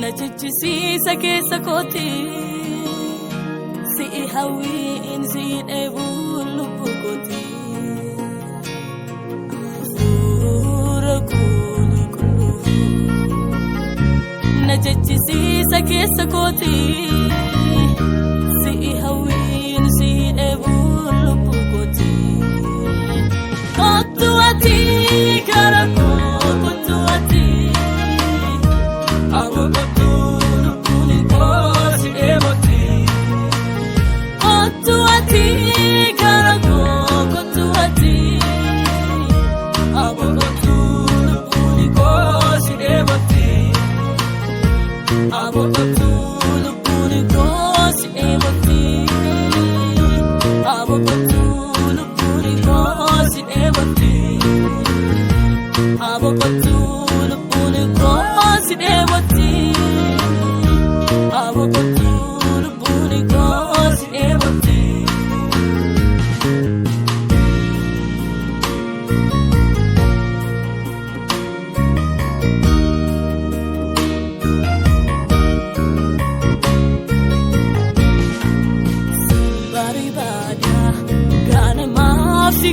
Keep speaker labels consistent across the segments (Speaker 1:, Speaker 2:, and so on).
Speaker 1: najechisiisa keessa kooti si'i hawwiin si'i dheebuun lubbuu kooti hafuura qulqulluu najechisiisa keessa kooti si'i hawwiin si'i dheebuun lubbuu kooti kottu ati gara koo kottu ati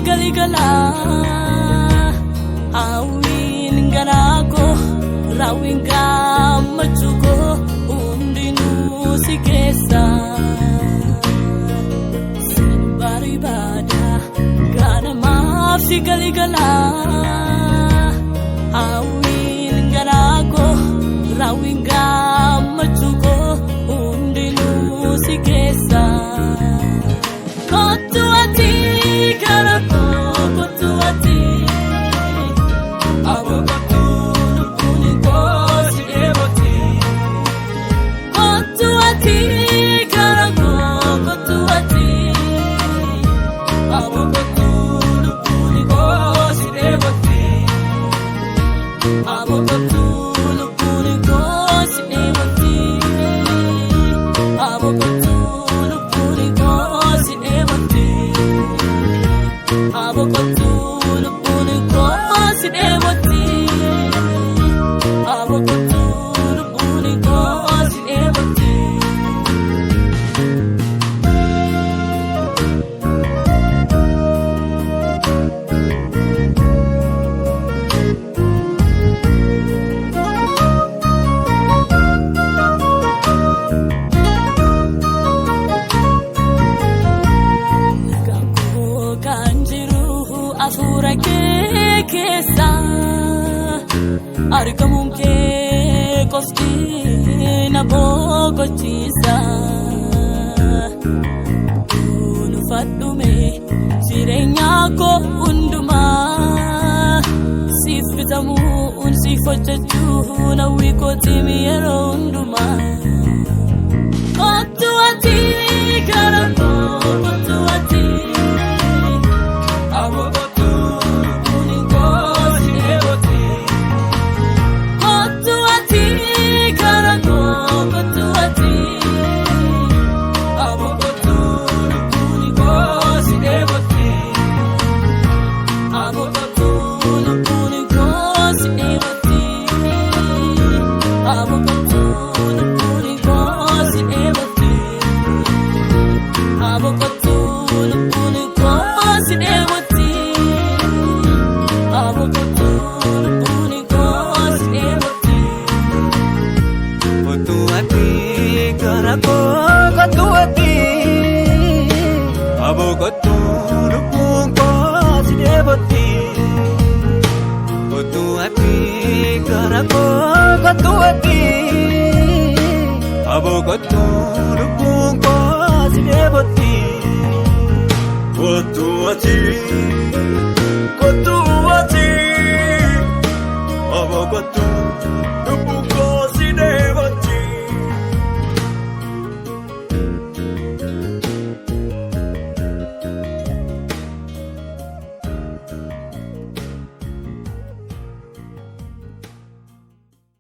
Speaker 1: galigala awin garako rawin gamachuko undinu sikesa simbari bada gana mafsi galigala awin garako rawin gamachuko undinu sikesa kottu ati garako kottu ati abogatu lubuni kosi eboti kottu ati garako kottu ati abogatu lubuni kosi eboti abogatu lubuni kosi eboti abogatu lubuni kosi eboti abogatu lubuni kosi eboti abogatu lubuni kosi eboti afura kesa argamun ke kosti na bogo chisa unu fadume sirenya ko unduma sifitamu un sifachu na wiko timiero unduma kottu ati garako kottu ati abogatu lubuni kosi eboti kottu ati garako kottu ati abogatu lubuni kosi eboti kottu ati abogatu